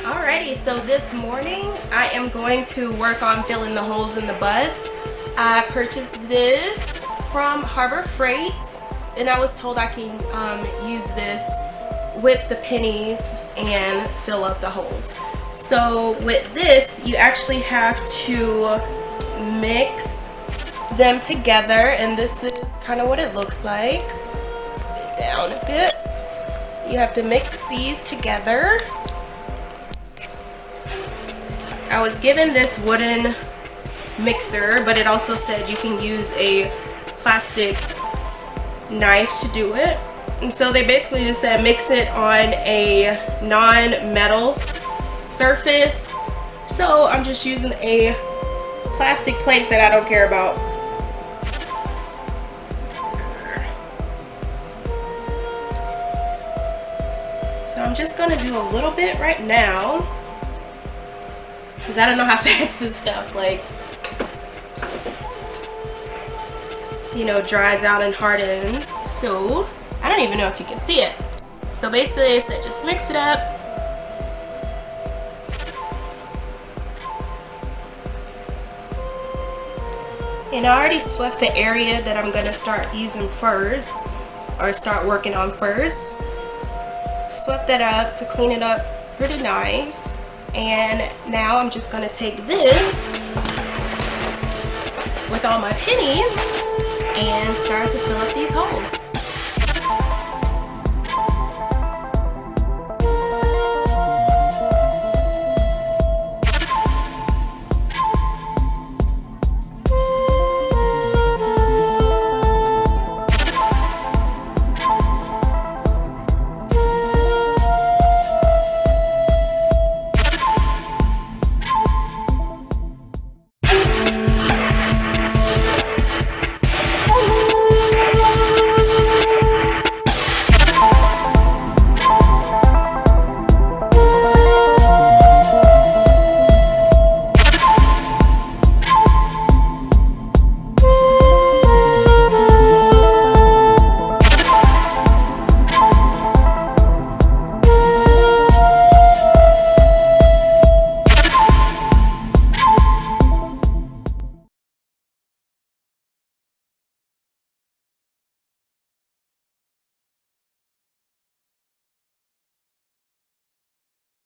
Alrighty, so this morning I am going to work on filling the holes in the bus. I purchased this from Harbor Freight and I was told I can use this with the pennies and fill up the holes. So with this, you actually have to mix them together, and this is kind of what it looks like. Put it down a bit. You have to mix these together. I was given this wooden mixer, but it also said you can use a plastic knife to do it. And so they basically just said mix it on a non-metal surface. So I'm just using a plastic plate that I don't care about. So I'm just gonna do a little bit right now, because I don't know how fast this stuff dries out and hardens. So I don't even know if you can see it. So basically they said just mix it up. And I already swept the area that I'm gonna start using first, or start working on first. Swept that up to clean it up pretty nice. And now I'm just gonna take this with all my pennies and start to fill up these holes.